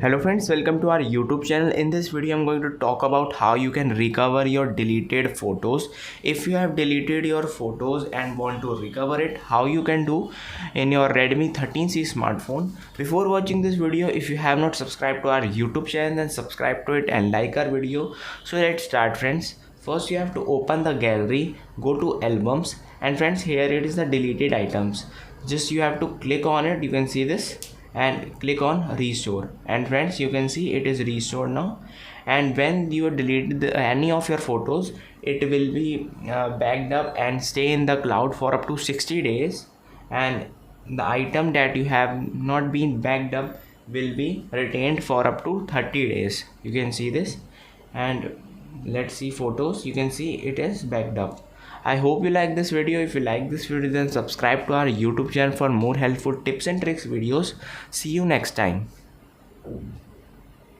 Hello friends, welcome to our YouTube channel. In this video I'm going to talk about how you can recover your deleted photos. If you have deleted your photos and want to recover it, how you can do in your Redmi 13C smartphone. Before watching this video, if you have not subscribed to our YouTube channel, then subscribe to it and like our video. So let's start friends. First you have to open the gallery, go to albums, and friends, here it is the deleted items. Just you have to click on it, you can see this, and click on restore, and friends you can see it is restored now. And when you delete any of your photos, it will be backed up and stay in the cloud for up to 60 days, and the item that you have not been backed up will be retained for up to 30 days. You can see this, and let's see photos, you can see it is backed up. I hope you like this video. If you like this video, then subscribe to our YouTube channel for more helpful tips and tricks videos. See you next time.